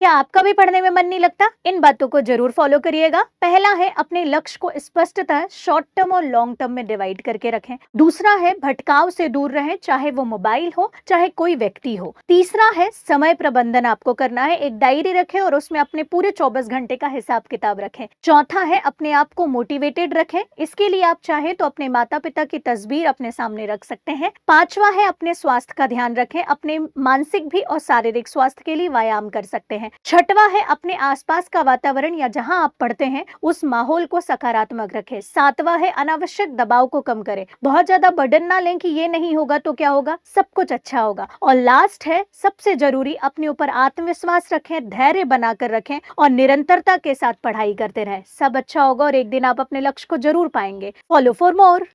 क्या आपका भी पढ़ने में मन नहीं लगता? इन बातों को जरूर फॉलो करिएगा। पहला है अपने लक्ष्य को स्पष्टतः शॉर्ट टर्म और लॉन्ग टर्म में डिवाइड करके रखें। दूसरा है भटकाव से दूर रहें, चाहे वो मोबाइल हो चाहे कोई व्यक्ति हो। तीसरा है समय प्रबंधन आपको करना है, एक डायरी रखें और उसमें अपने पूरे 24 घंटे का हिसाब किताब रखें। चौथा है अपने आप को मोटिवेटेड रखें, इसके लिए आप चाहे तो अपने माता पिता की तस्वीर अपने सामने रख सकते हैं। पांचवा है अपने स्वास्थ्य का ध्यान रखें, अपने मानसिक भी और शारीरिक स्वास्थ्य के लिए व्यायाम कर सकते हैं। छठवां है अपने आसपास का वातावरण या जहां आप पढ़ते हैं उस माहौल को सकारात्मक रखें। सातवां है अनावश्यक दबाव को कम करें, बहुत ज्यादा बर्डन ना लें कि ये नहीं होगा तो क्या होगा, सब कुछ अच्छा होगा। और लास्ट है सबसे जरूरी, अपने ऊपर आत्मविश्वास रखें, धैर्य बनाकर रखें और निरंतरता के साथ पढ़ाई करते रहें। सब अच्छा होगा और एक दिन आप अपने लक्ष्य को जरूर पाएंगे। Follow for more.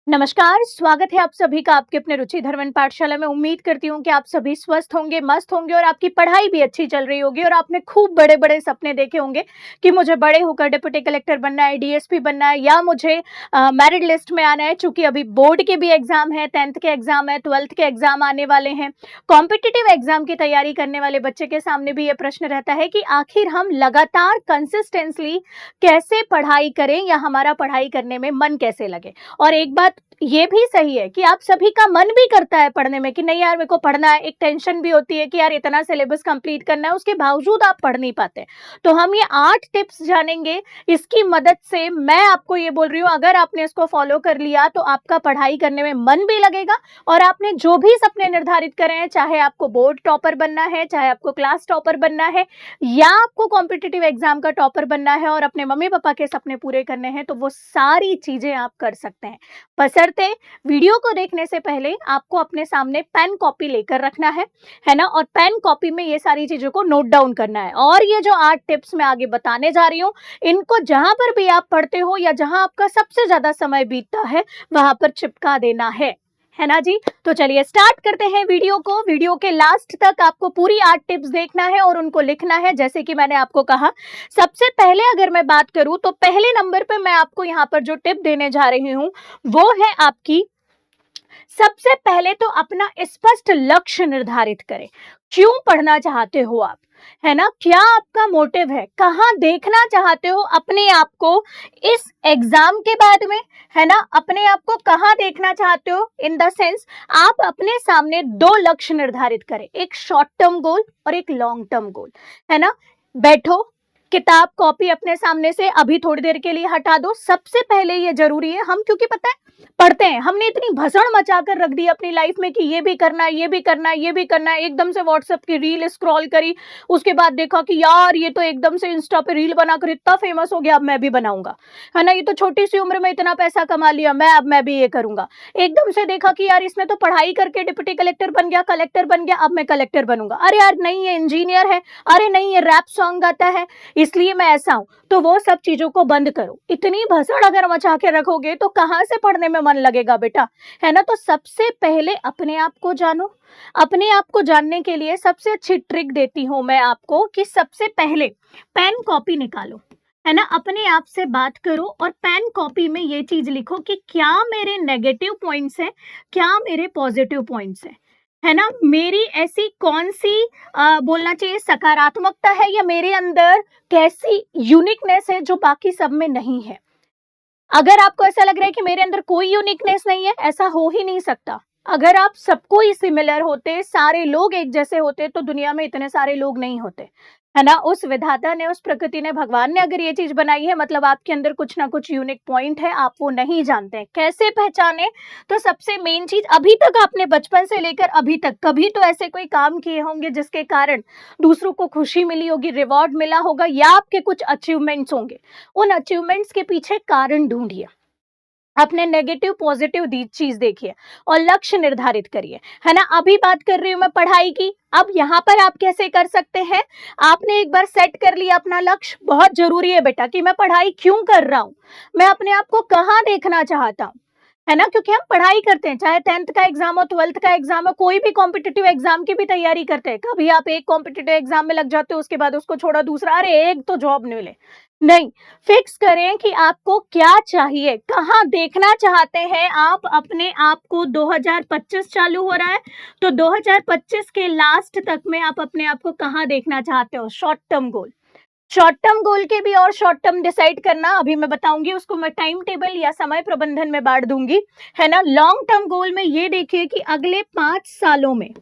नमस्कार, स्वागत है आप सभी का आपके अपने रुचि धर्मन पाठशाला में। उम्मीद करती हूँ कि आप सभी स्वस्थ होंगे, मस्त होंगे और आपकी पढ़ाई भी अच्छी चल रही होगी और आपने खूब बड़े बड़े सपने देखे होंगे कि मुझे बड़े होकर डिप्टी कलेक्टर बनना है, डीएसपी बनना है या मुझे मेरिट लिस्ट में आना है। चूंकि अभी बोर्ड के भी एग्जाम है, 10th के एग्जाम है, 12th के एग्जाम आने वाले हैं। कॉम्पिटिटिव एग्जाम की तैयारी करने वाले बच्चे के सामने भी ये प्रश्न रहता है कि आखिर हम लगातार कंसिस्टेंटली कैसे पढ़ाई करें या हमारा पढ़ाई करने में मन कैसे लगे। और एक बात ये भी सही है कि आप सभी का मन भी करता है पढ़ने में कि नहीं यार मेरे को पढ़ना है, एक टेंशन भी होती है कि यार इतना सिलेबस कंप्लीट करना है, उसके बावजूद आप पढ़ नहीं पाते। तो हम ये 8 टिप्स जानेंगे, इसकी मदद से मैं आपको ये बोल रही हूँ अगर आपने इसको फॉलो कर लिया तो आपका पढ़ाई करने में मन भी लगेगा और आपने जो भी सपने निर्धारित करे हैं, चाहे आपको बोर्ड टॉपर बनना है, चाहे आपको क्लास टॉपर बनना है या आपको कॉम्पिटिटिव एग्जाम का टॉपर बनना है और अपने मम्मी पापा के सपने पूरे करने हैं, तो वो सारी चीजें आप कर सकते हैं। बशर्ते वीडियो को देखने से पहले आपको अपने सामने पेन कॉपी लेकर रखना है ना, और पेन कॉपी में ये सारी चीजों को नोट डाउन करना है। और ये जो 8 टिप्स मैं आगे बताने जा रही हूँ, इनको जहां पर भी आप पढ़ते हो या जहां आपका सबसे ज्यादा समय बीतता है वहां पर चिपका देना है ना जी। तो चलिए स्टार्ट करते हैं वीडियो को। वीडियो के लास्ट तक आपको पूरी 8 टिप्स देखना है और उनको लिखना है, जैसे कि मैंने आपको कहा। सबसे पहले अगर मैं बात करूं तो पहले नंबर पे मैं आपको यहाँ पर जो टिप देने जा रही हूं वो है आपकी, सबसे पहले तो अपना स्पष्ट लक्ष्य निर्धारित करें। क्यों पढ़ना चाहते हो आप, है ना, क्या आपका मोटिव है, कहां देखना चाहते हो अपने आप को इस एग्जाम के बाद में, है ना, अपने आप को कहां देखना चाहते हो। इन द सेंस आप अपने सामने 2 लक्ष्य निर्धारित करें, एक शॉर्ट टर्म गोल और एक लॉन्ग टर्म गोल, है ना। बैठो, किताब कॉपी अपने सामने से अभी थोड़ी देर के लिए हटा दो। सबसे पहले ये जरूरी है, हम क्योंकि पता है पढ़ते हैं, हमने इतनी भसड़ मचा कर रख दी अपनी लाइफ में कि ये भी करना है, ये भी करना है, ये भी करना है। एकदम से व्हाट्सएप की रील स्क्रॉल करी, उसके बाद देखा कि यार ये तो एकदम से इंस्टा पे रील बनाकर इतना फेमस हो गया, अब मैं भी बनाऊंगा, है ना। ये तो छोटी सी उम्र में इतना पैसा कमा लिया, अब मैं भी ये करूंगा। एकदम से देखा कि यार इसने तो पढ़ाई करके डिप्टी कलेक्टर बन गया, कलेक्टर बन गया, अब मैं कलेक्टर बनूंगा। अरे यार नहीं, ये इंजीनियर है, अरे नहीं ये रैप सॉन्ग गाता है, इसलिए मैं ऐसा हूं। तो वो सब चीजों को बंद करो। इतनी भसड़ अगर मचा के रखोगे तो कहां से पढ़ने में मन लगेगा बेटा, है ना। तो सबसे पहले अपने आप को जानो। अपने आप को जानने के लिए सबसे अच्छी ट्रिक देती हूं मैं आपको कि सबसे पहले पेन कॉपी निकालो, है ना, अपने आप से बात करो और पेन कॉपी में ये चीज लिखो कि क्या मेरे नेगेटिव पॉइंट्स हैं, क्या मेरे पॉजिटिव पॉइंट्स हैं, है ना। मेरी ऐसी कौन सी बोलना चाहिए सकारात्मकता है या मेरे अंदर कैसी यूनिकनेस है जो बाकी सब में नहीं है। अगर आपको ऐसा लग रहा है कि मेरे अंदर कोई यूनिकनेस नहीं है, ऐसा हो ही नहीं सकता। अगर आप सबको ही सिमिलर होते, सारे लोग एक जैसे होते, तो दुनिया में इतने सारे लोग नहीं होते, है ना। उस विधाता ने, उस प्रकृति ने, भगवान ने अगर ये चीज बनाई है, मतलब आपके अंदर कुछ ना कुछ यूनिक पॉइंट है, आप वो नहीं जानते हैं। कैसे पहचाने, तो सबसे मेन चीज, अभी तक आपने बचपन से लेकर अभी तक कभी तो ऐसे कोई काम किए होंगे जिसके कारण दूसरों को खुशी मिली होगी, रिवॉर्ड मिला होगा, या आपके कुछ अचीवमेंट्स होंगे। उन अचीवमेंट्स के पीछे कारण ढूंढिए, अपने नेगेटिव पॉजिटिव चीज देखिए और लक्ष्य निर्धारित करिए, है ना। अभी बात कर रही हूं मैं पढ़ाई की। अब यहाँ पर आप कैसे कर सकते हैं, आपने एक बार सेट कर लिया अपना लक्ष्य। बहुत जरूरी है बेटा कि मैं पढ़ाई क्यों कर रहा हूं, मैं अपने आप को कहाँ देखना चाहता हूं, है ना, क्योंकि हम पढ़ाई करते हैं, चाहे 10th का एग्जाम हो, 12th का एग्जाम हो, कोई भी कॉम्पिटिटिव एग्जाम की भी तैयारी करते हैं। कभी आप एक कॉम्पिटिटिव एग्जाम में लग जाते हो, उसके बाद उसको छोड़ा दूसरा, अरे एक तो जॉब नहीं मिले। नहीं, फिक्स करें कि आपको क्या चाहिए, कहाँ देखना चाहते हैं आप अपने आप को। 2025 चालू हो रहा है, तो 2025 के लास्ट तक में आप अपने आप को कहाँ देखना चाहते हो। Short term goal, short term goal के भी और शॉर्ट टर्म डिसाइड करना अभी मैं बताऊंगी, उसको मैं टाइम टेबल या समय प्रबंधन में बांट दूंगी, है ना। लॉन्ग टर्म गोल में ये देखिए कि अगले 5 सालों में,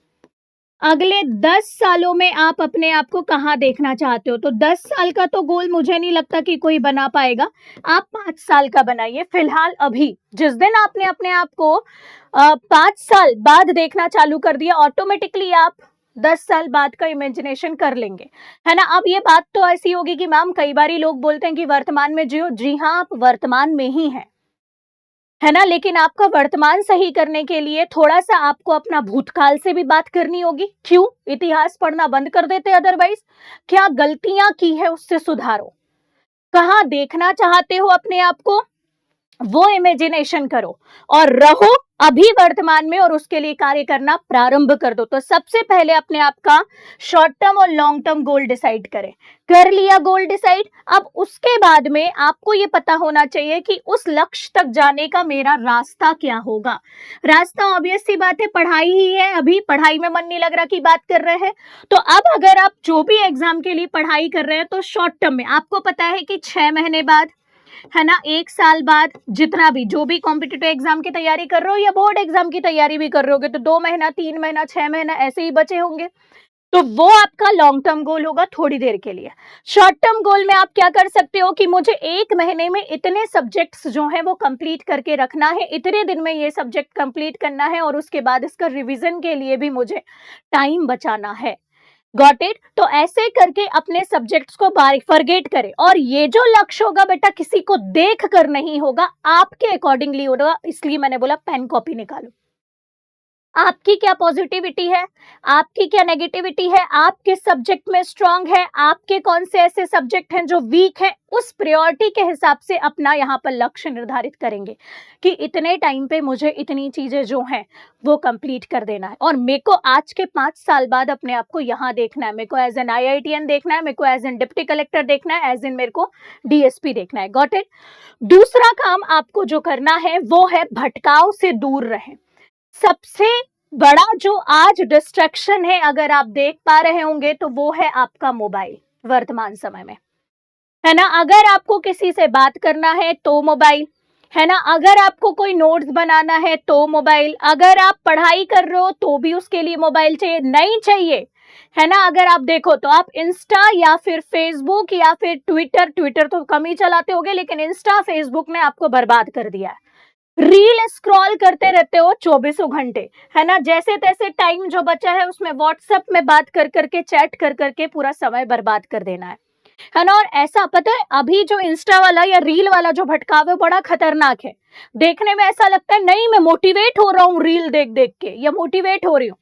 अगले 10 सालों में आप अपने आप को कहाँ देखना चाहते हो। तो 10 साल का तो गोल मुझे नहीं लगता कि कोई बना पाएगा, आप 5 साल का बनाइए। फिलहाल अभी जिस दिन आपने अपने आप को 5 साल बाद देखना चालू कर दिया, ऑटोमेटिकली आप 10 साल बाद का इमेजिनेशन कर लेंगे, है ना। अब ये बात तो ऐसी होगी कि मैम कई बार लोग बोलते हैं कि वर्तमान में जियो, जी हाँ, आप वर्तमान में ही हैं, है ना। लेकिन आपका वर्तमान सही करने के लिए थोड़ा सा आपको अपना भूतकाल से भी बात करनी होगी। क्यों? इतिहास पढ़ना बंद कर देते, अदरवाइज क्या गलतियां की है उससे सुधारो, कहाँ देखना चाहते हो अपने आप को, वो इमेजिनेशन करो और रहो अभी वर्तमान में, और उसके लिए कार्य करना प्रारंभ कर दो। तो सबसे पहले अपने आप का शॉर्ट टर्म और लॉन्ग टर्म गोल डिसाइड करें। कर लिया गोल डिसाइड, अब उसके बाद में आपको ये पता होना चाहिए कि उस लक्ष्य तक जाने का मेरा रास्ता क्या होगा। रास्ता ऑब्वियस सी बात है, पढ़ाई ही है। अभी पढ़ाई में मन नहीं लग रहा की बात कर रहे हैं, तो अब अगर आप जो भी एग्जाम के लिए पढ़ाई कर रहे हैं, तो शॉर्ट टर्म में आपको पता है कि 6 महीने बाद, है ना, 1 साल बाद, जितना भी जो भी कॉम्पिटिटिव एग्जाम की तैयारी कर रहे हो या बोर्ड एग्जाम की तैयारी भी कर रहे होगे, तो 2 महीना, 3 महीना, 6 महीना ऐसे ही बचे होंगे। तो वो आपका लॉन्ग टर्म गोल होगा थोड़ी देर के लिए। शॉर्ट टर्म गोल में आप क्या कर सकते हो कि मुझे 1 महीने में इतने सब्जेक्ट्स जो हैं वो कंप्लीट करके रखना है, इतने दिन में ये सब्जेक्ट कंप्लीट करना है, और उसके बाद इसका रिवीजन के लिए भी मुझे टाइम बचाना है। Got it. तो ऐसे करके अपने सब्जेक्ट्स को फॉरगेट करें, और ये जो लक्ष्य होगा बेटा किसी को देख कर नहीं होगा, आपके अकॉर्डिंगली होगा। इसलिए मैंने बोला पेन कॉपी निकालो, आपकी क्या पॉजिटिविटी है, आपकी क्या नेगेटिविटी है, आप किस सब्जेक्ट में स्ट्रांग है, आपके कौन से ऐसे सब्जेक्ट हैं जो वीक है, उस प्रायोरिटी के हिसाब से अपना यहाँ पर लक्ष्य निर्धारित करेंगे कि इतने टाइम पे मुझे इतनी चीजें जो हैं वो कंप्लीट कर देना है। और मेरे को आज के 5 साल बाद अपने आप को यहाँ देखना है, मेरे को एज एन IITN देखना है, मेरे को एज एन डिप्टी कलेक्टर देखना है, एज एन मेरे को DSP देखना है। Got it. दूसरा काम आपको जो करना है वो है भटकाव से दूर रहें। सबसे बड़ा जो आज डिस्ट्रैक्शन है, अगर आप देख पा रहे होंगे, तो वो है आपका मोबाइल वर्तमान समय में, है ना। अगर आपको किसी से बात करना है तो मोबाइल, है ना। अगर आपको कोई नोट्स बनाना है तो मोबाइल, अगर आप पढ़ाई कर रहे हो तो भी उसके लिए मोबाइल चाहिए, नहीं चाहिए, है ना। अगर आप देखो तो आप इंस्टा या फिर फेसबुक या फिर ट्विटर तो कम ही चलाते होगे, लेकिन इंस्टा फेसबुक ने आपको बर्बाद कर दिया है। रील स्क्रॉल करते रहते हो 24 घंटे, है ना। जैसे तैसे टाइम जो बचा है उसमें व्हाट्सएप में बात कर करके, चैट कर करके पूरा समय बर्बाद कर देना है ना। और ऐसा पता है, अभी जो इंस्टा वाला या रील वाला जो भटकाव है बड़ा खतरनाक है। देखने में ऐसा लगता है नहीं मैं मोटिवेट हो रहा हूँ रील देख देख के, या मोटिवेट हो रही हूँ,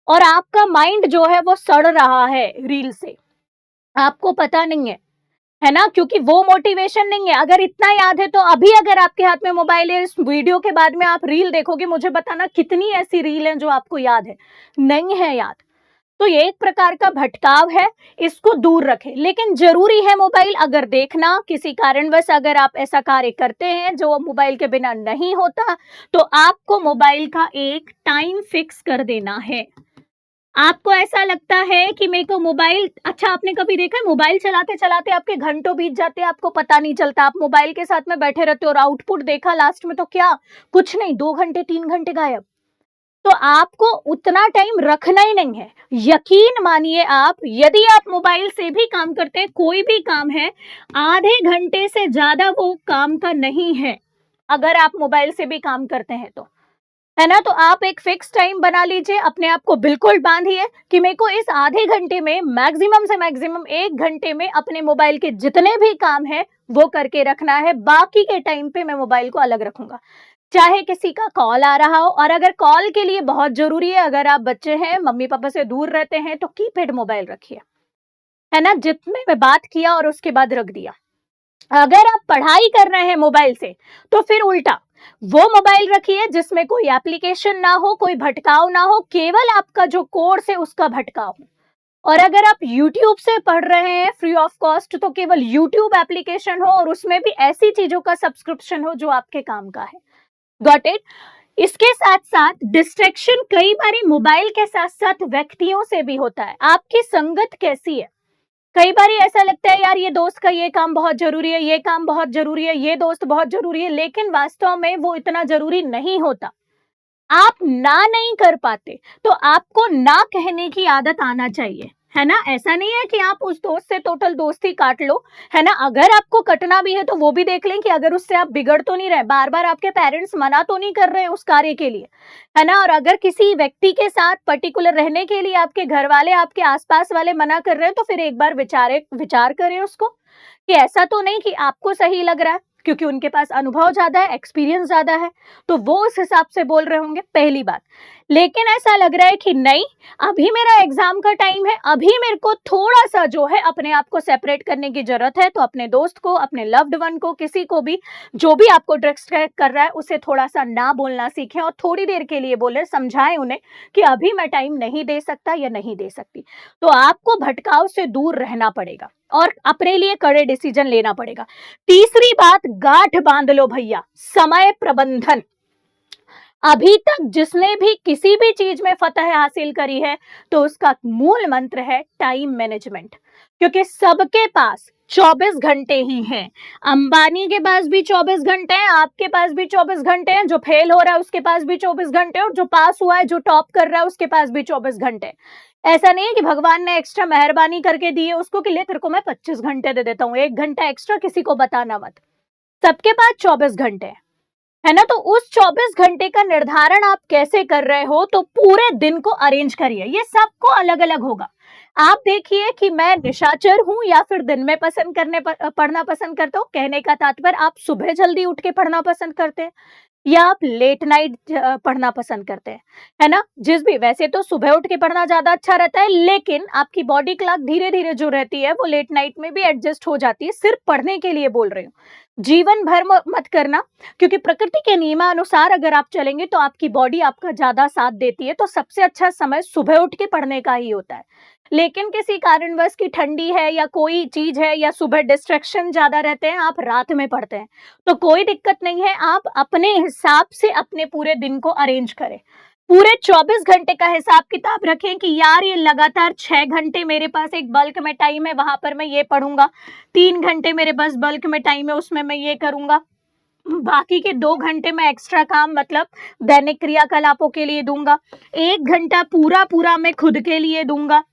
और आपका माइंड जो है वो सड़ रहा है रील से, आपको पता नहीं है ना, क्योंकि वो मोटिवेशन नहीं है। अगर इतना याद है तो अभी अगर आपके हाथ में मोबाइल है, इस वीडियो के बाद में आप रील देखोगे, मुझे बताना कितनी ऐसी रील हैं जो आपको याद है, नहीं है याद। तो ये एक प्रकार का भटकाव है, इसको दूर रखें। लेकिन जरूरी है मोबाइल अगर देखना, किसी कारणवश अगर आप ऐसा कार्य करते हैं जो मोबाइल के बिना नहीं होता, तो आपको मोबाइल का एक टाइम फिक्स कर देना है। आपको ऐसा लगता है कि मेरे को मोबाइल, अच्छा आपने कभी देखा है मोबाइल चलाते चलाते आपके घंटों बीत जाते हैं, आपको पता नहीं चलता, आप मोबाइल के साथ में बैठे रहते हो और आउटपुट देखा लास्ट में तो क्या, कुछ नहीं, 2 घंटे 3 घंटे गायब। तो आपको उतना टाइम रखना ही नहीं है। यकीन मानिए आप, यदि आप मोबाइल से भी काम करते हैं, कोई भी काम है, आधे घंटे से ज्यादा वो काम का नहीं है अगर आप मोबाइल से भी काम करते हैं तो, है ना। तो आप एक फिक्स टाइम बना लीजिए, अपने आप को बिल्कुल बांधिए कि मेरे को इस आधे घंटे में मैक्सिमम से मैक्सिमम 1 घंटे में अपने मोबाइल के जितने भी काम है वो करके रखना है। बाकी के टाइम पे मैं मोबाइल को अलग रखूंगा, चाहे किसी का कॉल आ रहा हो, और अगर कॉल के लिए बहुत जरूरी है, अगर आप बच्चे हैं, मम्मी पापा से दूर रहते हैं, तो कीपैड मोबाइल रखिए, है ना, जितने में बात किया और उसके बाद रख दिया। अगर आप पढ़ाई कर रहे हैं मोबाइल से, तो फिर उल्टा, वो मोबाइल रखिए जिसमें कोई एप्लीकेशन ना हो, कोई भटकाव ना हो, केवल आपका जो कोर्स है उसका भटकाव हो। और अगर आप YouTube से पढ़ रहे हैं फ्री ऑफ कॉस्ट, तो केवल YouTube एप्लीकेशन हो और उसमें भी ऐसी चीजों का सब्सक्रिप्शन हो जो आपके काम का है। Got it? इसके साथ साथ डिस्ट्रैक्शन कई बारी मोबाइल के साथ साथ व्यक्तियों से भी होता है। आपकी संगत कैसी है? कई बार ऐसा लगता है यार ये दोस्त का ये काम बहुत जरूरी है, ये काम बहुत जरूरी है, ये दोस्त बहुत जरूरी है, लेकिन वास्तव में वो इतना जरूरी नहीं होता। आप ना नहीं कर पाते तो आपको ना कहने की आदत आना चाहिए, है ना? ऐसा नहीं है कि आप उस दोस्त से टोटल दोस्ती काट लो, है ना? अगर आपको कटना भी है तो वो भी देख लें कि अगर उससे आप बिगड़ तो नहीं रहे, बार बार आपके पेरेंट्स मना तो नहीं कर रहे उस कार्य के लिए, है ना? और अगर किसी व्यक्ति के साथ पर्टिकुलर रहने के लिए आपके घर वाले, आपके आसपास वाले मना कर रहे हैं, तो फिर एक बार विचार करें उसको कि ऐसा तो नहीं कि आपको सही लग रहा है, क्योंकि उनके पास अनुभव ज्यादा है, एक्सपीरियंस ज्यादा है, तो वो उस हिसाब से बोल रहे होंगे, पहली बात। लेकिन ऐसा लग रहा है कि नहीं, अभी मेरा एग्जाम का टाइम है, अभी मेरे को थोड़ा सा जो है अपने आप को सेपरेट करने की जरूरत है, तो अपने दोस्त को, अपने लव्ड वन को, किसी को भी जो भी आपको डिस्ट्रैक्ट कर रहा है उसे थोड़ा सा ना बोलना सीखें और थोड़ी देर के लिए बोले, समझाएं उन्हें कि अभी मैं टाइम नहीं दे सकता या नहीं दे सकती। तो आपको भटकाव से दूर रहना पड़ेगा और अपने लिए कड़े डिसीजन लेना पड़ेगा। तीसरी बात, गांठ बांध लो भैया, समय प्रबंधन। अभी तक जिसने भी किसी भी चीज में फतह हासिल करी है तो उसका मूल मंत्र है टाइम मैनेजमेंट, क्योंकि सबके पास 24 घंटे ही हैं। अंबानी के पास भी 24 घंटे हैं, आपके पास भी 24 घंटे हैं, जो फेल हो रहा है उसके पास भी 24 घंटे हैं, और जो पास हुआ है, जो टॉप कर रहा है उसके पास भी 24 घंटे। ऐसा नहीं है कि भगवान ने एक्स्ट्रा मेहरबानी करके दी है उसको कि ले तेरे को मैं 25 घंटे दे देता हूँ, 1 घंटा एक्स्ट्रा किसी को बताना मत। सबके पास 24 घंटे है ना? तो उस 24 घंटे का निर्धारण आप कैसे कर रहे हो, तो पूरे दिन को अरेंज करिए। ये सबको अलग अलग होगा। आप देखिए कि मैं निशाचर हूं या फिर दिन में पढ़ना पसंद करता हूं। कहने का तात्पर्य, आप सुबह जल्दी उठ के पढ़ना पसंद करते हैं या आप लेट नाइट पढ़ना पसंद करते हैं, है ना? जिस भी, वैसे तो सुबह उठ के पढ़ना ज्यादा अच्छा रहता है, लेकिन आपकी बॉडी क्लॉक धीरे धीरे जो रहती है वो लेट नाइट में भी एडजस्ट हो जाती है। सिर्फ पढ़ने के लिए बोल रही हूँ, जीवन भर मत करना, क्योंकि प्रकृति के नियमानुसार अगर आप चलेंगे तो आपकी बॉडी आपका ज्यादा साथ देती है। तो सबसे अच्छा समय सुबह उठ के पढ़ने का ही होता है। लेकिन किसी कारणवश की ठंडी है या कोई चीज है या सुबह डिस्ट्रैक्शन ज्यादा रहते हैं, आप रात में पढ़ते हैं, तो कोई दिक्कत नहीं है। आप अपने हिसाब से अपने पूरे दिन को अरेंज करें। पूरे 24 घंटे का हिसाब किताब रखें कि यार ये लगातार 6 घंटे मेरे पास एक बल्क में टाइम है, वहां पर मैं ये पढ़ूंगा। 3 घंटे मेरे पास बल्क में टाइम है, उसमें मैं ये करूंगा। बाकी के 2 घंटे मैं एक्स्ट्रा काम, मतलब दैनिक क्रियाकलापों के लिए दूंगा। 1 घंटा पूरा पूरा मैं खुद के लिए दूंगा,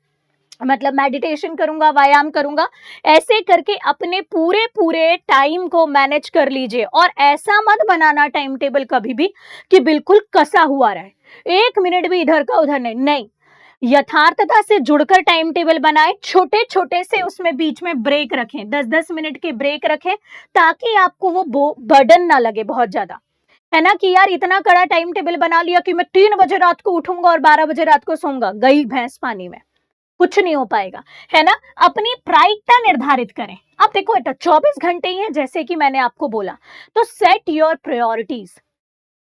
मतलब मेडिटेशन करूंगा, व्यायाम करूंगा। ऐसे करके अपने पूरे पूरे टाइम को मैनेज कर लीजिए। और ऐसा मत बनाना टाइम टेबल कभी भी कि बिल्कुल कसा हुआ रहे, 1 मिनट भी इधर का उधर नहीं। यथार्थता से जुड़कर टाइम टेबल बनाए, छोटे छोटे से उसमें बीच में ब्रेक रखें, 10-10 मिनट के ब्रेक रखें, ताकि आपको वो बर्डन ना लगे बहुत ज्यादा, है ना? कि यार इतना कड़ा टाइम टेबल बना लिया कि मैं 3 बजे रात को उठूंगा और 12 बजे रात को सोऊंगा, गई भैंस पानी में, कुछ नहीं हो पाएगा, है ना? अपनी प्रायिकता निर्धारित करें। अब देखो, 24 घंटे ही है जैसे कि मैंने आपको बोला, तो set your priorities.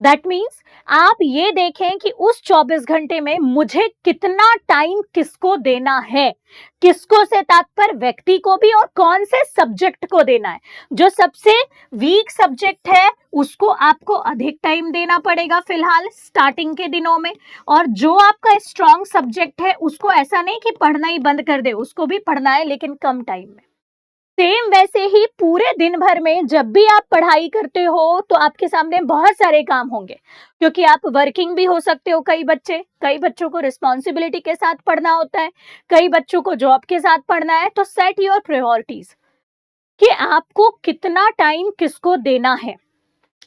That means आप ये देखें कि उस 24 घंटे में मुझे कितना टाइम किसको देना है। किसको से तात्पर्य व्यक्ति को भी, और कौन से सब्जेक्ट को देना है। जो सबसे वीक सब्जेक्ट है उसको आपको अधिक टाइम देना पड़ेगा फिलहाल स्टार्टिंग के दिनों में, और जो आपका स्ट्रॉन्ग सब्जेक्ट है उसको ऐसा नहीं कि पढ़ना ही बंद कर दे, उसको भी पढ़ना है लेकिन कम टाइम में। सेम वैसे ही पूरे दिन भर में जब भी आप पढ़ाई करते हो तो आपके सामने बहुत सारे काम होंगे, क्योंकि आप वर्किंग भी हो सकते हो। कई बच्चों को रिस्पॉन्सिबिलिटी के साथ पढ़ना होता है, कई बच्चों को जॉब के साथ पढ़ना है। तो सेट योर प्रायोरिटीज कि आपको कितना टाइम किसको देना है।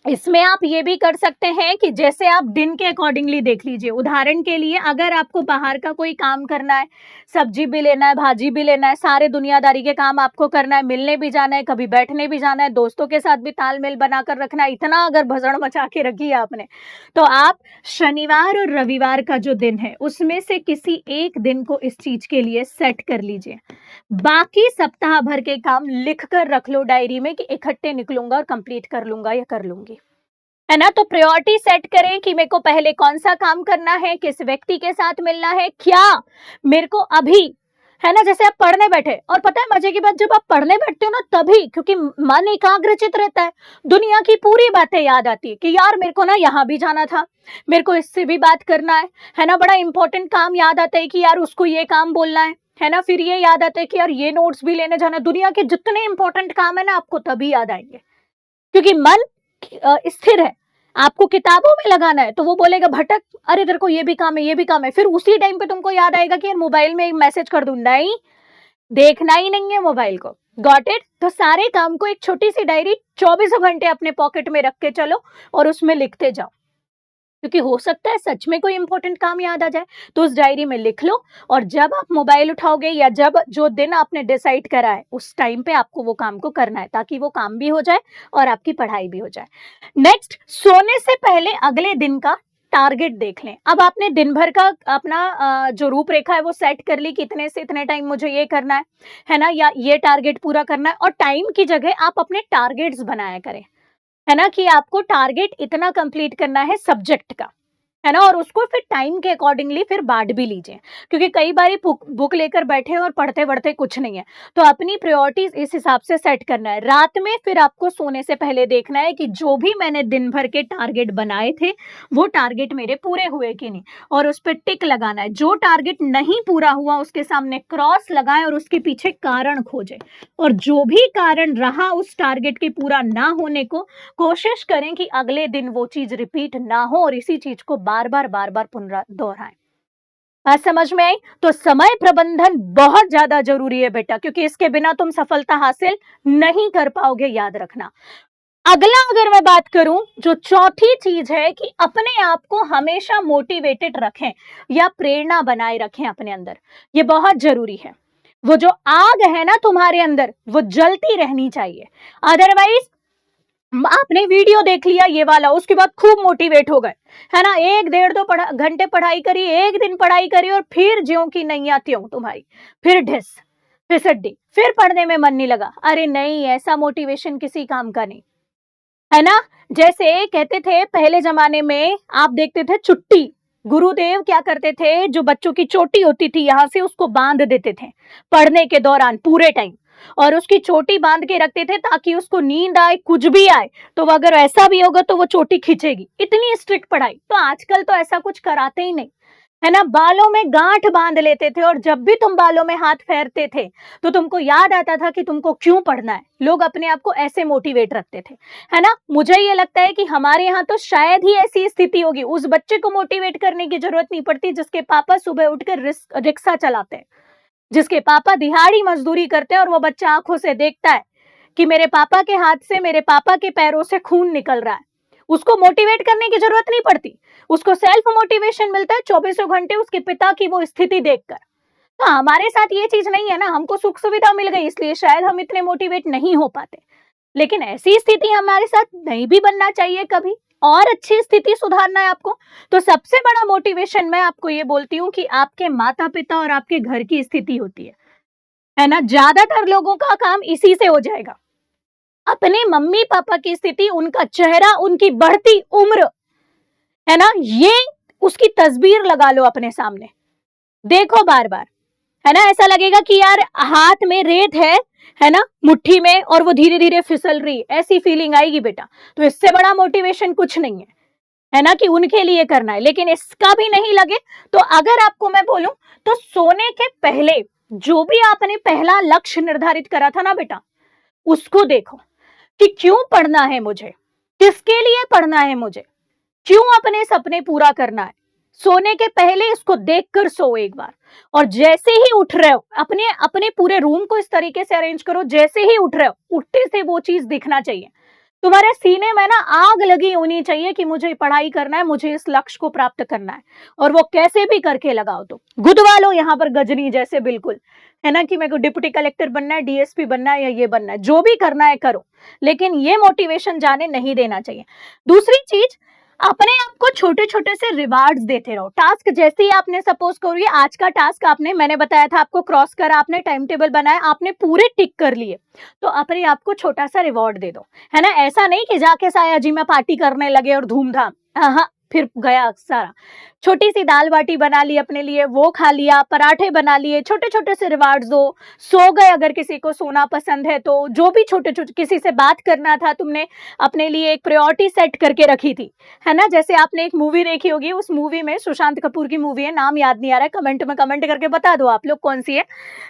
इसमें आप ये भी कर सकते हैं कि जैसे आप दिन के अकॉर्डिंगली देख लीजिए। उदाहरण के लिए, अगर आपको बाहर का कोई काम करना है, सब्जी भी लेना है, भाजी भी लेना है, सारे दुनियादारी के काम आपको करना है, मिलने भी जाना है, कभी बैठने भी जाना है, दोस्तों के साथ भी तालमेल बनाकर रखना है, इतना अगर भसड़ मचा के रखी है आपने, तो आप शनिवार और रविवार का जो दिन है उसमें से किसी एक दिन को इस चीज के लिए सेट कर लीजिए। बाकी सप्ताह भर के काम लिख कर रख लो डायरी में कि इकट्ठे निकलूंगा और कंप्लीट कर लूंगा या कर लूंगी। है ना। तो प्रायोरिटी सेट करें कि मेरे को पहले कौन सा काम करना है, किस व्यक्ति के साथ मिलना है, क्या मेरे को अभी, है ना। जैसे आप पढ़ने बैठे, और पता है मजे की बात, जब आप पढ़ने बैठते हो ना तभी, क्योंकि मन एकाग्रचित रहता है, दुनिया की पूरी बातें याद आती है कि यार मेरे को ना यहाँ भी जाना था, मेरे को इससे भी बात करना है ना। बड़ा इंपॉर्टेंट काम याद आता है कि यार उसको ये काम बोलना है ना। फिर ये याद आता है कि यार ये नोट्स भी लेने जाना। दुनिया के जितने इंपॉर्टेंट काम है ना आपको तभी याद आएंगे, क्योंकि मन स्थिर है। आपको किताबों में लगाना है तो वो बोलेगा भटक, अरे तेरे को ये भी काम है, ये भी काम है। फिर उसी टाइम पे तुमको याद आएगा कि यार मोबाइल में मैसेज कर दूं, नहीं, देखना ही नहीं है मोबाइल को। Got it. तो सारे काम को एक छोटी सी डायरी 24 घंटे अपने पॉकेट में रख के चलो और उसमें लिखते जाओ, क्योंकि हो सकता है सच में कोई इंपॉर्टेंट काम याद आ जाए। तो उस डायरी में लिख लो, और जब आप मोबाइल उठाओगे या जब जो दिन आपने डिसाइड करा है उस टाइम पे आपको वो काम को करना है, ताकि वो काम भी हो जाए और आपकी पढ़ाई भी हो जाए। नेक्स्ट, सोने से पहले अगले दिन का टारगेट देख लें। अब आपने दिन भर का अपना जो रूपरेखा है वो सेट कर ली कि इतने से इतने टाइम मुझे ये करना है ना, या ये टारगेट पूरा करना है। और टाइम की जगह आप अपने टारगेट्स बनाया करें, है ना, कि आपको टारगेट इतना कंप्लीट करना है सब्जेक्ट का, है ना। और उसको फिर टाइम के अकॉर्डिंगली फिर बांट भी लीजिए, क्योंकि कई बार बुक लेकर बैठे और पढ़ते पढ़ते कुछ नहीं है। तो अपनी प्रायोरिटीज इस हिसाब से सेट करना है। रात में फिर आपको सोने से पहले देखना है कि जो भी मैंने दिन भर के टारगेट बनाए थे वो टारगेट मेरे पूरे हुए कि नहीं, और उस पर टिक लगाना है। जो टारगेट नहीं पूरा हुआ उसके सामने क्रॉस लगाएं और उसके पीछे कारण खोजें, और जो भी कारण रहा उस टारगेट के पूरा ना होने को, कोशिश करें कि अगले दिन वो चीज रिपीट ना हो और इसी चीज को बार बार दोहराएं। बात समझ में आई? तो समय प्रबंधन बहुत ज्यादा जरूरी है बेटा, क्योंकि इसके बिना तुम सफलता हासिल नहीं कर पाओगे, याद रखना। अगला अगर मैं बात करूं, जो चौथी चीज है कि अपने आप को हमेशा मोटिवेटेड रखें या प्रेरणा बनाए रखें अपने अंदर। ये बहुत जरूरी है। वो जो आग है ना तुम्हारे अंदर वो जलती रहनी चाहिए। अदरवाइज आपने वीडियो देख लिया ये वाला, उसके बाद खूब मोटिवेट हो गए, है ना, 1 1.5 2 घंटे पढ़ाई करी, एक दिन पढ़ाई करी, और फिर ज्यों की नैया त्यों तुम्हारी, फिर ढिस, फिर सड्डी, फिर पढ़ने में मन नहीं लगा। अरे नहीं, ऐसा मोटिवेशन किसी काम का नहीं, है ना। जैसे कहते थे पहले जमाने में, आप देखते थे चुट्टी, गुरुदेव क्या करते थे, जो बच्चों की चोटी होती थी यहां से उसको बांध देते थे पढ़ने के दौरान पूरे टाइम, और उसकी चोटी बांध के रखते थे ताकि उसको नींद आए, कुछ भी आए तो अगर ऐसा भी होगा तो वो चोटी खींचेगी। इतनी स्ट्रिक्ट पढ़ाई। तो आजकल तो ऐसा कुछ कराते ही नहीं, है ना। बालों में गांठ बांध लेते थे, और जब भी तुम बालों में हाथ फेरते थे तो तुमको याद आता था कि तुमको क्यों पढ़ना है। लोग अपने आप को ऐसे मोटिवेट रखते थे, है ना। मुझे ये लगता है कि हमारे यहाँ तो शायद ही ऐसी स्थिति होगी, उस बच्चे को मोटिवेट करने की जरूरत नहीं पड़ती जिसके पापा सुबह उठकर रिक्शा चलाते हैं, जिसके पापा दिहाड़ी मजदूरी करते हैं, और वो बच्चा आंखों से देखता है कि मेरे पापा के हाथ से, मेरे पापा के पैरों से खून निकल रहा है। उसको मोटिवेट करने की जरूरत नहीं पड़ती, उसको सेल्फ मोटिवेशन मिलता है 24 घंटे उसके पिता की वो स्थिति देखकर। तो हमारे साथ ये चीज नहीं है ना, हमको सुख सुविधा मिल गई इसलिए शायद हम इतने मोटिवेट नहीं हो पाते, लेकिन ऐसी स्थिति हमारे साथ नहीं भी बनना चाहिए कभी, और अच्छी स्थिति सुधारना है आपको। तो सबसे बड़ा मोटिवेशन मैं आपको ये बोलती हूँ कि आपके माता पिता और आपके घर की स्थिति होती है ना। ज्यादातर लोगों का काम इसी से हो जाएगा। अपने मम्मी पापा की स्थिति, उनका चेहरा, उनकी बढ़ती उम्र, है ना, ये उसकी तस्वीर लगा लो अपने सामने, देखो बार बार, है ना। ऐसा लगेगा कि यार हाथ में रेत है ना, मुट्ठी में, और वो धीरे धीरे फिसल रही, ऐसी फीलिंग आएगी बेटा। तो इससे बड़ा मोटिवेशन कुछ नहीं है ना, कि उनके लिए करना है। लेकिन इसका भी नहीं लगे तो अगर आपको मैं बोलूं तो सोने के पहले जो भी आपने पहला लक्ष्य निर्धारित करा था ना बेटा, उसको देखो कि क्यों पढ़ना है मुझे, किसके लिए पढ़ना है मुझे, क्यों अपने सपने पूरा करना है। सोने के पहले इसको देखकर सो एक बार, और जैसे ही उठ रहे हो अपने अपने पूरे रूम को इस तरीके से अरेंज करो, जैसे ही उठ रहे हो उठते से वो चीज दिखना चाहिए तुम्हारे सीने में ना, आग लगी होनी चाहिए कि मुझे पढ़ाई करना है, मुझे इस लक्ष्य को प्राप्त करना है। और वो कैसे भी करके लगाओ, तो गुदवा लो यहाँ पर गजनी जैसे, बिल्कुल, है ना, कि मेरे को डिप्टी कलेक्टर बनना है, डीएसपी बनना है, या ये बनना है, जो भी करना है करो, लेकिन ये मोटिवेशन जाने नहीं देना चाहिए। दूसरी चीज, अपने आप को छोटे छोटे से रिवार्ड्स देते रहो। टास्क जैसे ही आपने सपोज करिए आज का टास्क आपने, मैंने बताया था आपको, क्रॉस करा, आपने टाइम टेबल बनाया, आपने पूरे टिक कर लिए, तो अपने आप को छोटा सा रिवॉर्ड दे दो, है ना। ऐसा नहीं कि जाके साया जी में पार्टी करने लगे और धूमधाम, हाँ फिर गया सारा। छोटी सी दाल बाटी बना ली अपने लिए, वो खा लिया, पराठे बना लिए, छोटे छोटे से रिवार्ड्स दो। सो गए, अगर किसी को सोना पसंद है तो, जो भी छोटे छोटे, किसी से बात करना था, तुमने अपने लिए एक प्रायोरिटी सेट करके रखी थी, है ना। जैसे आपने एक मूवी देखी होगी, उस मूवी में, सुशांत कपूर की मूवी है, नाम याद नहीं आ रहा है, कमेंट में कमेंट करके बता दो आप लोग कौन सी है,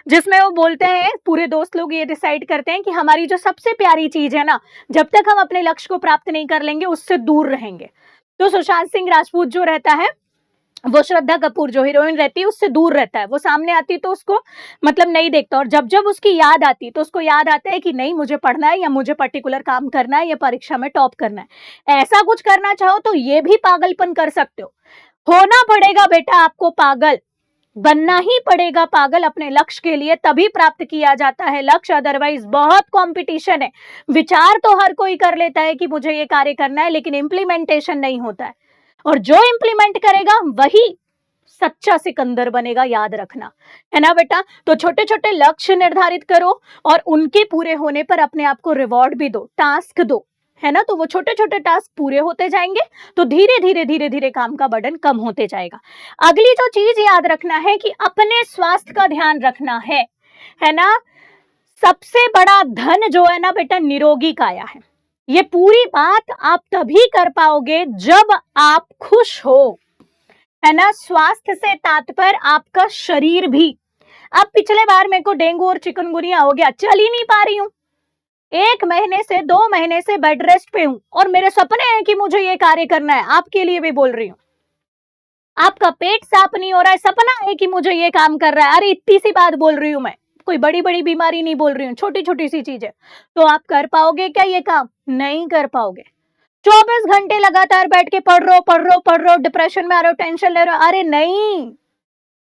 जिसमें वो बोलते हैं, पूरे दोस्त लोग ये डिसाइड करते हैं कि हमारी जो सबसे प्यारी चीज है ना, जब तक हम अपने लक्ष्य को प्राप्त नहीं कर लेंगे उससे दूर रहेंगे। तो सुशांत सिंह राजपूत जो रहता है, वो श्रद्धा कपूर जो हीरोइन रहती है उससे दूर रहता है। वो सामने आती तो उसको मतलब नहीं देखता, और जब जब उसकी याद आती तो उसको याद आता है कि नहीं मुझे पढ़ना है, या मुझे पर्टिकुलर काम करना है, या परीक्षा में टॉप करना है। ऐसा कुछ करना चाहो तो ये भी पागलपन कर सकते हो। होना पड़ेगा बेटा आपको पागल, बनना ही पड़ेगा पागल अपने लक्ष्य के लिए, तभी प्राप्त किया जाता है लक्ष्य। अदरवाइज बहुत कंपटीशन है। विचार तो हर कोई कर लेता है कि मुझे ये कार्य करना है, लेकिन इंप्लीमेंटेशन नहीं होता है, और जो इंप्लीमेंट करेगा वही सच्चा सिकंदर बनेगा, याद रखना, है ना बेटा। तो छोटे छोटे लक्ष्य निर्धारित करो, और उनके पूरे होने पर अपने आप को रिवॉर्ड भी दो, टास्क दो, है ना। तो वो छोटे छोटे टास्क पूरे होते जाएंगे, तो धीरे धीरे धीरे धीरे काम का बर्डन कम होते जाएगा। अगली जो चीज याद रखना है कि अपने स्वास्थ्य का ध्यान रखना है ना। सबसे बड़ा धन जो है ना बेटा, निरोगी काया है। ये पूरी बात आप तभी कर पाओगे जब आप खुश हो, है ना। स्वास्थ्य से तात्पर्य आपका शरीर भी। अब पिछले बार मेरे को डेंगू और चिकनगुनिया हो गया, चल ही नहीं पा रही हूं, 1 महीने से 2 महीने से बेड रेस्ट पे हूं, और मेरे सपने हैं कि मुझे ये कार्य करना है। आपके लिए भी बोल रही हूं, आपका पेट साफ नहीं हो रहा है, सपना है कि मुझे ये काम कर रहा है। अरे इतनी सी बात बोल रही हूं मैं, कोई बड़ी बड़ी बीमारी नहीं बोल रही हूँ, छोटी छोटी सी चीज है। तो आप कर पाओगे क्या ये काम? नहीं कर पाओगे। 24 घंटे लगातार बैठ के पढ़ रहे हो, डिप्रेशन में आ रहे हो, टेंशन ले रहे हो, अरे नहीं,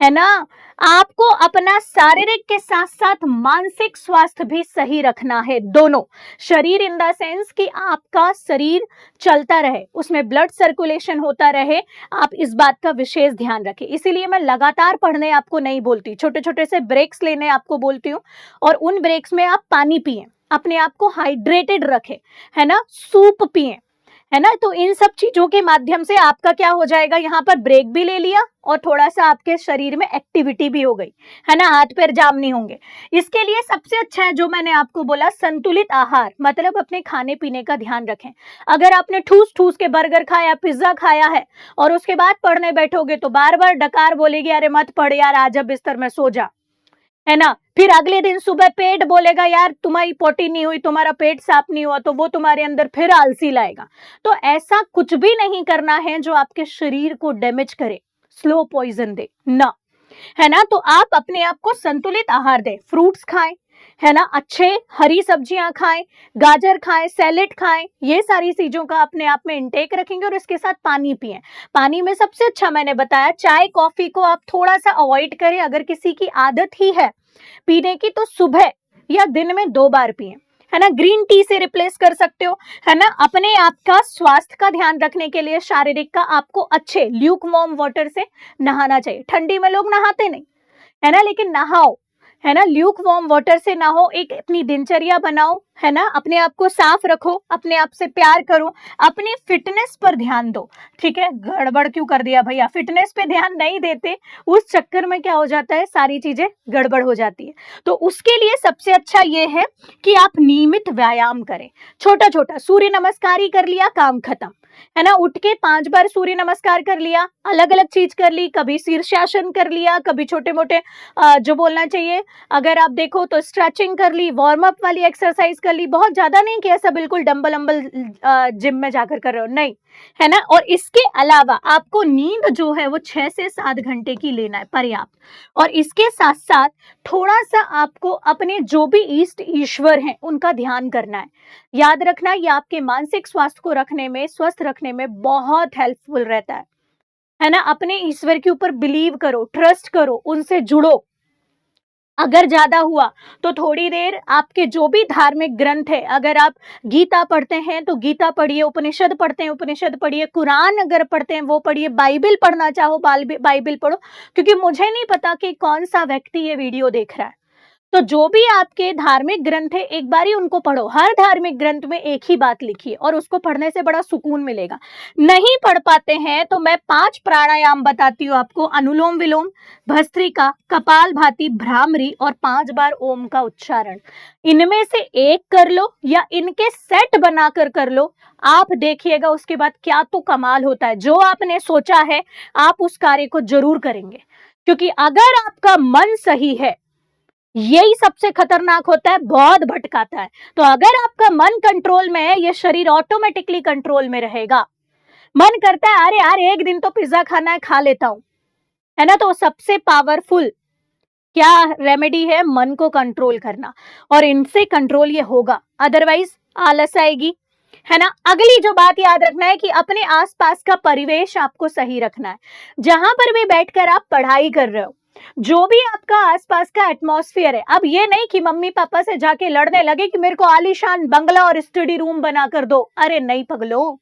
है ना। आपको अपना शारीरिक के साथ साथ मानसिक स्वास्थ्य भी सही रखना है, दोनों। शरीर इन द सेंस कि आपका शरीर चलता रहे, उसमें ब्लड सर्कुलेशन होता रहे, आप इस बात का विशेष ध्यान रखें। इसीलिए मैं लगातार पढ़ने आपको नहीं बोलती, छोटे छोटे से ब्रेक्स लेने आपको बोलती हूँ, और उन ब्रेक्स में आप पानी पिए, अपने आप को हाइड्रेटेड रखें, है ना, सूप पिए, है ना। तो इन सब चीजों के माध्यम से आपका क्या हो जाएगा, यहाँ पर ब्रेक भी ले लिया, और थोड़ा सा आपके शरीर में एक्टिविटी भी हो गई, है ना, हाथ पैर जाम नहीं होंगे। इसके लिए सबसे अच्छा है जो मैंने आपको बोला, संतुलित आहार, मतलब अपने खाने पीने का ध्यान रखें। अगर आपने ठूस ठूस के बर्गर खाया, पिज्जा खाया है, और उसके बाद पढ़ने बैठोगे तो बार बार डकार बोलेगी, अरे मत पढ़ यार, आज अब बिस्तर में सो जा, है ना। फिर अगले दिन सुबह पेट बोलेगा, यार तुम्हारी पोटी नहीं हुई, तुम्हारा पेट साफ नहीं हुआ, तो वो तुम्हारे अंदर फिर आलसी लाएगा। तो ऐसा कुछ भी नहीं करना है जो आपके शरीर को डैमेज करे, स्लो पॉइजन दे ना, है ना। तो आप अपने आप को संतुलित आहार दें, फ्रूट्स खाएं, है ना, अच्छे हरी सब्जियां खाएं, गाजर खाएं, सैलेड खाएं, ये सारी चीजों का अपने आप में इंटेक रखेंगे, और इसके साथ पानी पिएं। पानी में सबसे अच्छा मैंने बताया, चाय कॉफी को आप थोड़ा सा अवॉइड करें, अगर किसी की आदत ही है पीने की तो सुबह या दिन में 2 बार पिए, है ना। ग्रीन टी से रिप्लेस कर सकते हो, है ना। अपने आप का स्वास्थ्य का ध्यान रखने के लिए शारीरिक का, आपको अच्छे ल्यूक वार्म वाटर से नहाना चाहिए। ठंडी में लोग नहाते नहीं, है ना, लेकिन नहाओ, है ना, ल्यूक वार्म वाटर से नहाओ, एक अपनी दिनचर्या बनाओ, है ना। अपने आप को साफ रखो, अपने आप से प्यार करो, अपनी फिटनेस पर ध्यान दो, ठीक है। गड़बड़ क्यों कर दिया भैया, फिटनेस पे ध्यान नहीं देते, उस चक्कर में क्या हो जाता है, सारी चीजें गड़बड़ हो जाती है। तो उसके लिए सबसे अच्छा ये है कि आप नियमित व्यायाम करें, छोटा छोटा, सूर्य नमस्कार ही कर लिया, काम खत्म, है ना। उठ के 5 बार सूर्य नमस्कार कर लिया, अलग अलग चीज कर ली, कभी शीर्षासन कर लिया, कभी छोटे मोटे जो बोलना चाहिए, अगर आप देखो तो स्ट्रेचिंग कर ली, वार्म अप वाली एक्सरसाइज कर ली, बहुत ज्यादा नहीं कि ऐसा बिल्कुल डंबल अम्बल जिम में जाकर कर रहे हो, नहीं, है ना। और इसके अलावा आपको नींद जो है वो 6 से 7 घंटे की लेना है, पर्याप्त। और इसके साथ साथ थोड़ा सा आपको अपने जो भी इष्ट ईश्वर हैं उनका ध्यान करना है। याद रखना, ये आपके मानसिक स्वास्थ्य को रखने में, स्वस्थ रखने में बहुत हेल्पफुल रहता है ना। अपने ईश्वर के ऊपर बिलीव करो, ट्रस्ट करो, उनसे जुड़ो, अगर ज्यादा हुआ तो थोड़ी देर आपके जो भी धार्मिक ग्रंथ है, अगर आप गीता पढ़ते हैं तो गीता पढ़िए, उपनिषद पढ़ते हैं उपनिषद पढ़िए, कुरान अगर पढ़ते हैं वो पढ़िए, बाइबिल पढ़ना चाहो बाइबिल पढ़ो, क्योंकि मुझे नहीं पता कि कौन सा व्यक्ति ये वीडियो देख रहा है। तो जो भी आपके धार्मिक ग्रंथ है एक बार ही उनको पढ़ो। हर धार्मिक ग्रंथ में एक ही बात लिखी है और उसको पढ़ने से बड़ा सुकून मिलेगा। नहीं पढ़ पाते हैं तो मैं 5 प्राणायाम बताती हूँ आपको, अनुलोम विलोम, भस्त्रिका, कपालभाति, भ्रामरी और 5 बार ओम का उच्चारण। इनमें से एक कर लो या इनके सेट बनाकर कर लो, आप देखिएगा उसके बाद क्या तो कमाल होता है। जो आपने सोचा है आप उस कार्य को जरूर करेंगे, क्योंकि अगर आपका मन सही है, यही सबसे खतरनाक होता है, बहुत भटकाता है। तो अगर आपका मन कंट्रोल में है, ये शरीर ऑटोमेटिकली कंट्रोल में रहेगा। मन करता है अरे यार एक दिन तो पिज्जा खाना है, खा लेता हूं, है ना। तो सबसे पावरफुल क्या रेमेडी है? मन को कंट्रोल करना, और इनसे कंट्रोल ये होगा, अदरवाइज आलस आएगी, है ना। अगली जो बात याद रखना है कि अपने आसपास का परिवेश आपको सही रखना है। जहां पर भी बैठकर आप पढ़ाई कर रहे हो, जो भी आपका आसपास का एटमॉस्फेयर है, अब ये नहीं कि मम्मी पापा से जाके लड़ने लगे कि मेरे को आलीशान बंगला और स्टडी रूम बना कर दो। अरे नहीं पगलो,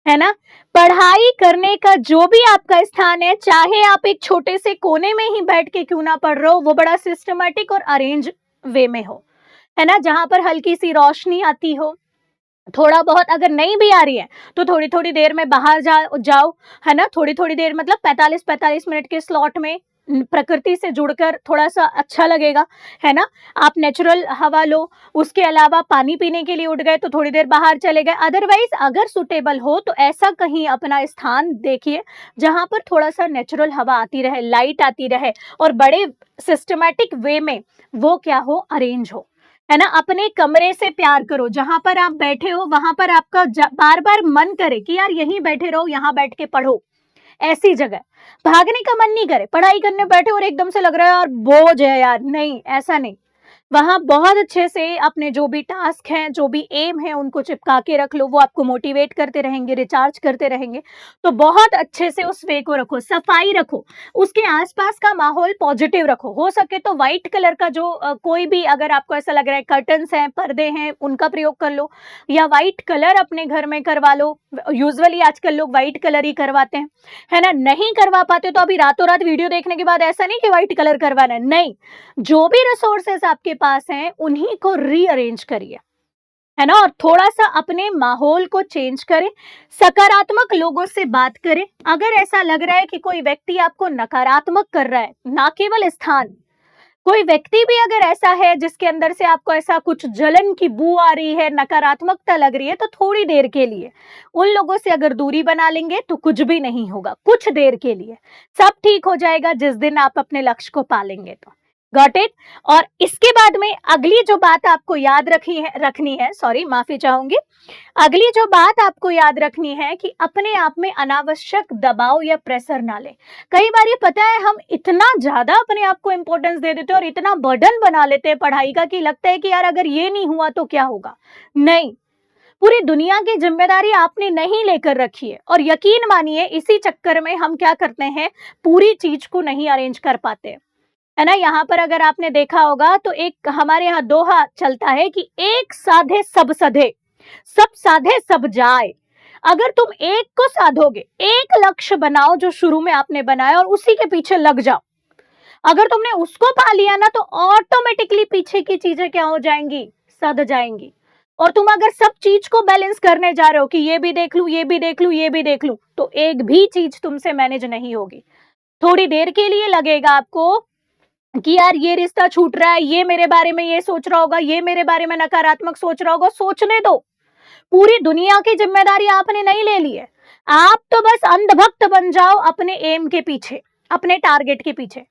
है ना। पढ़ाई करने का जो भी आपका स्थान है, चाहे आप एक छोटे से कोने में ही बैठ के क्यों ना पढ़ रहे हो, वो बड़ा सिस्टमेटिक और अरेंज वे में हो, है ना। जहां पर हल्की सी रोशनी आती हो, थोड़ा बहुत अगर नहीं भी आ रही है तो थोड़ी थोड़ी देर में बाहर जाओ, है ना। थोड़ी थोड़ी देर मतलब 45-45 मिनट के स्लॉट में प्रकृति से जुड़कर थोड़ा सा अच्छा लगेगा, है ना। आप नेचुरल हवा लो, उसके अलावा पानी पीने के लिए उठ गए तो थोड़ी देर बाहर चले गए। अदरवाइज अगर सुटेबल हो तो ऐसा कहीं अपना स्थान देखिए जहां पर थोड़ा सा नेचुरल हवा आती रहे, लाइट आती रहे, और बड़े सिस्टमैटिक वे में वो क्या हो, अरेंज हो, है ना। अपने कमरे से प्यार करो, जहां पर आप बैठे हो वहां पर आपका बार बार मन करे कि यार यहीं बैठे रहो, यहां बैठ के पढ़ो। ऐसी जगह भागने का मन नहीं करे, पढ़ाई करने बैठे और एकदम से लग रहा है यार बोझ है यार, नहीं, ऐसा नहीं। वहां बहुत अच्छे से अपने जो भी टास्क हैं, जो भी एम है, उनको चिपका के रख लो, वो आपको मोटिवेट करते रहेंगे, रिचार्ज करते रहेंगे। तो बहुत अच्छे से उस वे को रखो, सफाई रखो, उसके आसपास का माहौल पॉजिटिव रखो। हो सके तो व्हाइट कलर का जो कोई भी, अगर आपको ऐसा लग रहा है कर्टन्स हैं, पर्दे हैं, उनका प्रयोग कर लो, या व्हाइट कलर अपने घर में करवा लो। यूजुअली आजकल लोग व्हाइट कलर ही करवाते हैं, है ना। नहीं करवा पाते तो अभी रातों रात वीडियो देखने के बाद ऐसा नहीं कि व्हाइट कलर करवाना है, नहीं, जो भी रिसोर्सेस आपके पास हैं उन्हीं को रीअरेंज करिए, है ना। और थोड़ा सा अपने माहौल को चेंज करें, सकारात्मक लोगों से बात करें। अगर ऐसा लग रहा है कि कोई व्यक्ति आपको नकारात्मक कर रहा है, ना केवल स्थान, कोई व्यक्ति भी अगर ऐसा है जिसके अंदर से आपको ऐसा कुछ जलन की बू आ रही है, नकारात्मकता लग रही है, तो थोड़ी देर के लिए उन लोगों से अगर दूरी बना लेंगे तो कुछ भी नहीं होगा। कुछ देर के लिए सब ठीक हो जाएगा जिस दिन आप अपने लक्ष्य को पालेंगे तो। Got it. और इसके बाद में अगली जो बात आपको याद रखनी है, सॉरी माफी चाहूंगी, अगली जो बात आपको याद रखनी है कि अपने आप में अनावश्यक दबाव या प्रेशर ना ले। कई बार ये पता है हम इतना ज्यादा अपने आप को इंपॉर्टेंस दे देते हैं और इतना बर्डन बना लेते हैं पढ़ाई का कि लगता है कि यार अगर ये नहीं हुआ तो क्या होगा। नहीं, पूरी दुनिया की जिम्मेदारी आपने नहीं लेकर रखी है, और यकीन मानिए इसी चक्कर में हम क्या करते हैं, पूरी चीज को नहीं अरेंज कर पाते, है ना। यहाँ पर अगर आपने देखा होगा तो एक हमारे यहाँ दोहा चलता है कि एक साधे सब सधे, सब साधे सब जाए। अगर तुम एक को साधोगे, एक लक्ष्य बनाओ जो शुरू में आपने बनाया और उसी के पीछे लग जाओ, अगर तुमने उसको पा लिया ना तो ऑटोमेटिकली पीछे की चीजें क्या हो जाएंगी, सध जाएंगी। और तुम अगर सब चीज को बैलेंस करने जा रहे हो कि ये भी देख लूं, ये भी देख लूं, ये भी देख लूं, तो एक भी चीज तुमसे मैनेज नहीं होगी। थोड़ी देर के लिए लगेगा आपको कि यार ये रिश्ता छूट रहा है, ये मेरे बारे में ये सोच रहा होगा, ये मेरे बारे में नकारात्मक सोच रहा होगा, सोचने दो। पूरी दुनिया की जिम्मेदारी आपने नहीं ले ली है, आप तो बस अंधभक्त बन जाओ अपने एम के पीछे, अपने टारगेट के पीछे,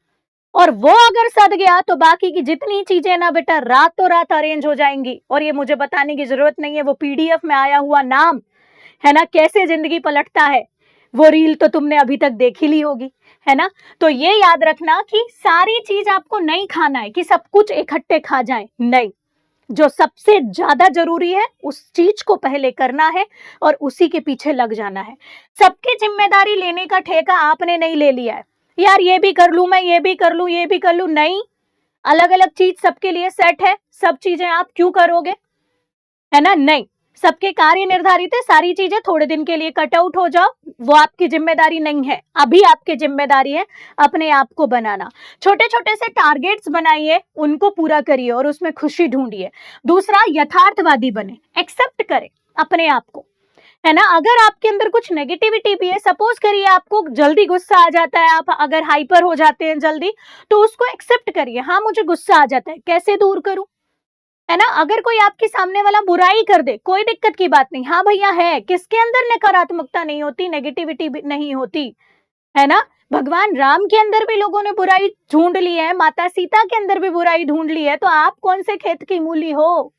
और वो अगर सद गया तो बाकी की जितनी चीजें ना बेटा रातों रात अरेंज हो जाएंगी। और ये मुझे बताने की जरूरत नहीं है, वो पीडीएफ में आया हुआ नाम है ना, कैसे जिंदगी पलटता है, वो रील तो तुमने अभी तक देख ही ली होगी, है ना। तो ये याद रखना कि सारी चीज आपको नहीं खाना है कि सब कुछ इकट्ठे खा जाएं, नहीं, जो सबसे ज्यादा जरूरी है उस चीज को पहले करना है और उसी के पीछे लग जाना है। सबकी जिम्मेदारी लेने का ठेका आपने नहीं ले लिया है, यार ये भी कर लूं मैं, ये भी कर लूं, ये भी कर लूं, नहीं। अलग अलग चीज सबके लिए सेट है, सब चीजें आप क्यों करोगे, है ना? नहीं, सबके कार्य निर्धारित है, सारी चीजें थोड़े दिन के लिए कट आउट हो जाओ, वो आपकी जिम्मेदारी नहीं है। अभी आपकी जिम्मेदारी है अपने आप को बनाना। छोटे छोटे से टारगेट्स बनाइए, उनको पूरा करिए और उसमें खुशी ढूंढिए। दूसरा, यथार्थवादी बने, एक्सेप्ट करें अपने आप को, है ना? अगर आपके अंदर कुछ नेगेटिविटी भी है, सपोज करिए आपको जल्दी गुस्सा आ जाता है, आप अगर हाइपर हो जाते हैं जल्दी, तो उसको एक्सेप्ट करिए। हाँ, मुझे गुस्सा आ जाता है, कैसे दूर करूं, है ना? अगर कोई आपके सामने वाला बुराई कर दे, कोई दिक्कत की बात नहीं। हाँ भैया, है किसके अंदर नकारात्मकता नहीं होती, नेगेटिविटी नहीं होती, है ना? भगवान राम के अंदर भी लोगों ने बुराई ढूंढ ली है, माता सीता के अंदर भी बुराई ढूंढ ली है, तो आप कौन से खेत की मूली हो,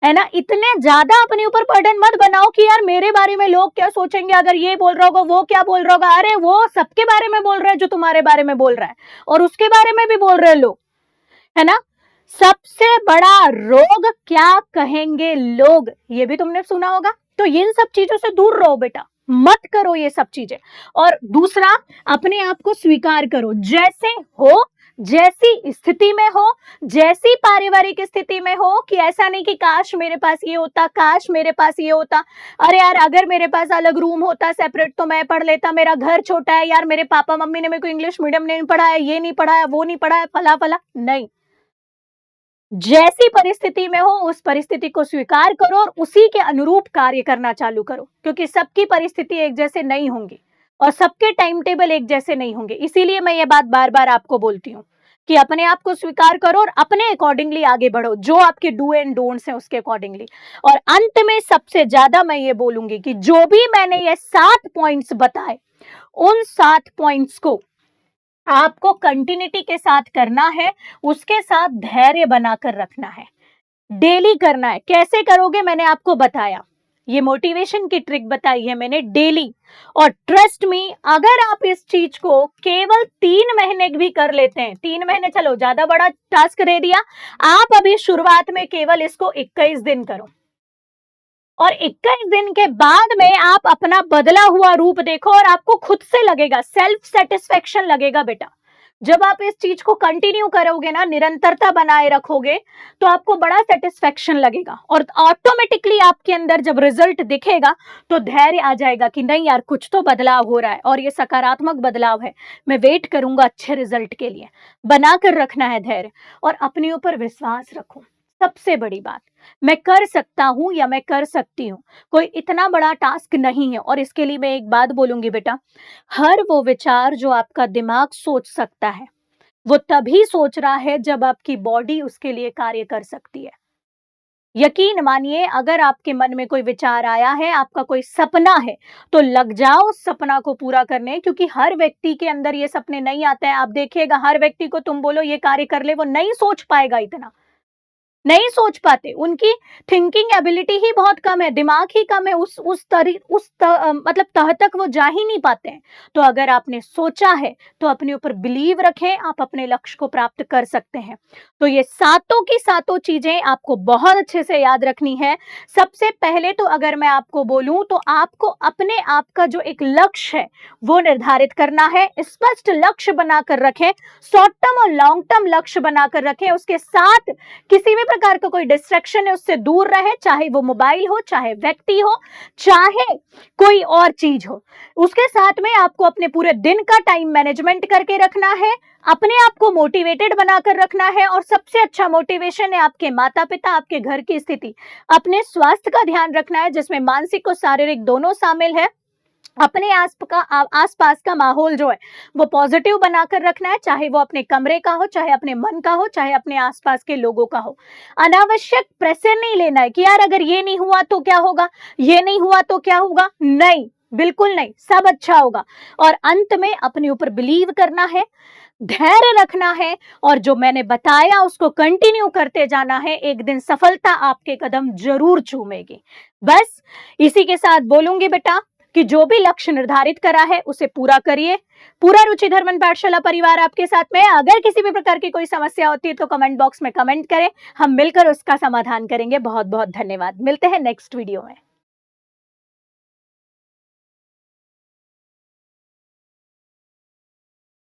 है ना? इतने ज्यादा अपने ऊपर बर्डन मत बनाओ कि यार मेरे बारे में लोग क्या सोचेंगे, अगर ये बोल रहा होगा, वो क्या बोल रहा होगा। अरे वो सबके बारे में बोल रहा है जो तुम्हारे बारे में बोल रहा है, और उसके बारे में भी बोल रहे हैं लोग, है ना? सबसे बड़ा रोग क्या कहेंगे लोग, ये भी तुमने सुना होगा। तो इन सब चीजों से दूर रहो बेटा, मत करो ये सब चीजें। और दूसरा, अपने आप को स्वीकार करो, जैसे हो, जैसी स्थिति में हो, जैसी पारिवारिक स्थिति में हो, कि ऐसा नहीं कि काश मेरे पास ये होता, काश मेरे पास ये होता, अरे यार अगर मेरे पास अलग रूम होता सेपरेट तो मैं पढ़ लेता, मेरा घर छोटा है यार, मेरे पापा मम्मी ने मेरे को इंग्लिश मीडियम नहीं पढ़ाया, ये नहीं पढ़ाया, वो नहीं पढ़ाया, फला फला। नहीं, जैसी परिस्थिति में हो उस परिस्थिति को स्वीकार करो और उसी के अनुरूप कार्य करना चालू करो, क्योंकि सबकी परिस्थिति एक जैसे नहीं होंगी और सबके टाइम टेबल एक जैसे नहीं होंगे। इसीलिए मैं ये बात बार बार आपको बोलती हूँ कि अपने आप को स्वीकार करो और अपने अकॉर्डिंगली आगे बढ़ो, जो आपके डू एंड डोंट्स हैं उसके अकॉर्डिंगली। और अंत में सबसे ज्यादा मैं ये बोलूंगी कि जो भी मैंने ये 7 पॉइंट्स बताए, उन 7 पॉइंट्स को आपको कंटिन्यूटी के साथ करना है, उसके साथ धैर्य बनाकर रखना है, डेली करना है। कैसे करोगे मैंने आपको बताया, ये मोटिवेशन की ट्रिक बताई है मैंने, डेली। और ट्रस्ट मी, अगर आप इस चीज को केवल 3 महीने भी कर लेते हैं, 3 महीने चलो ज्यादा बड़ा टास्क दे दिया, आप अभी शुरुआत में केवल इसको 21 दिन करो और 21 दिन के बाद में आप अपना बदला हुआ रूप देखो और आपको खुद से लगेगा, सेल्फ सेटिस्फेक्शन लगेगा बेटा। जब आप इस चीज को कंटिन्यू करोगे ना, निरंतरता बनाए रखोगे, तो आपको बड़ा सेटिस्फेक्शन लगेगा और ऑटोमेटिकली आपके अंदर जब रिजल्ट दिखेगा तो धैर्य आ जाएगा कि नहीं यार कुछ तो बदलाव हो रहा है और ये सकारात्मक बदलाव है, मैं वेट करूंगा अच्छे रिजल्ट के लिए। बनाकर रखना है धैर्य और अपने ऊपर विश्वास रखो। सबसे बड़ी बात, मैं कर सकता हूं या मैं कर सकती हूँ, कोई इतना बड़ा टास्क नहीं है। और इसके लिए मैं एक बात बोलूंगी बेटा, हर वो विचार जो आपका दिमाग सोच सकता है, वो तभी सोच रहा है जब आपकी बॉडी उसके लिए कार्य कर सकती है। यकीन मानिए, अगर आपके मन में कोई विचार आया है, आपका कोई सपना है, तो लग जाओ उस सपना को पूरा करने, क्योंकि हर व्यक्ति के अंदर ये सपने नहीं आते हैं। आप देखिएगा, हर व्यक्ति को तुम बोलो ये कार्य कर ले, वो नहीं सोच पाएगा, इतना नहीं सोच पाते, उनकी थिंकिंग एबिलिटी ही बहुत कम है, दिमाग ही कम है, मतलब तह तक वो जा ही नहीं पाते हैं। तो अगर आपने सोचा है तो अपने ऊपर बिलीव रखें, आप अपने लक्ष्य को प्राप्त कर सकते हैं। तो ये सातों की सातों चीजें आपको बहुत अच्छे से याद रखनी है। सबसे पहले तो अगर मैं आपको बोलूं तो आपको अपने आप का जो एक लक्ष्य है वो निर्धारित करना है, स्पष्ट लक्ष्य बनाकर रखें, शॉर्ट टर्म और लॉन्ग टर्म लक्ष्य बनाकर रखें। उसके साथ किसी भी प्रकार का कोई डिस्ट्रैक्शन है उससे दूर रहे, चाहे वो मोबाइल हो, चाहे व्यक्ति हो, चाहे कोई और चीज हो। उसके साथ में आपको अपने पूरे दिन का टाइम मैनेजमेंट करके रखना है, अपने आप को मोटिवेटेड बनाकर रखना है। और सबसे अच्छा मोटिवेशन है आपके माता पिता, आपके घर की स्थिति, अपने स्वास्थ्य का ध्यान रखना है, जिसमें मानसिक और शारीरिक दोनों शामिल है। अपने आसपास का माहौल जो है वो पॉजिटिव बनाकर रखना है, चाहे वो अपने कमरे का हो, चाहे अपने मन का हो, चाहे अपने आसपास के लोगों का हो। अनावश्यक प्रेशर नहीं लेना है कि यार अगर ये नहीं हुआ तो क्या होगा, ये नहीं हुआ तो क्या होगा, नहीं, बिल्कुल नहीं, सब अच्छा होगा। और अंत में अपने ऊपर बिलीव करना है, धैर्य रखना है और जो मैंने बताया उसको कंटिन्यू करते जाना है। एक दिन सफलता आपके कदम जरूर चूमेगी। बस इसी के साथ बोलूंगी बेटा कि जो भी लक्ष्य निर्धारित करा है उसे पूरा करिए। पूरा रुचि धर्मन पाठशाला परिवार आपके साथ में। अगर किसी भी प्रकार की कोई समस्या होती है तो कमेंट बॉक्स में कमेंट करें, हम मिलकर उसका समाधान करेंगे। बहुत बहुत धन्यवाद, मिलते हैं नेक्स्ट वीडियो में।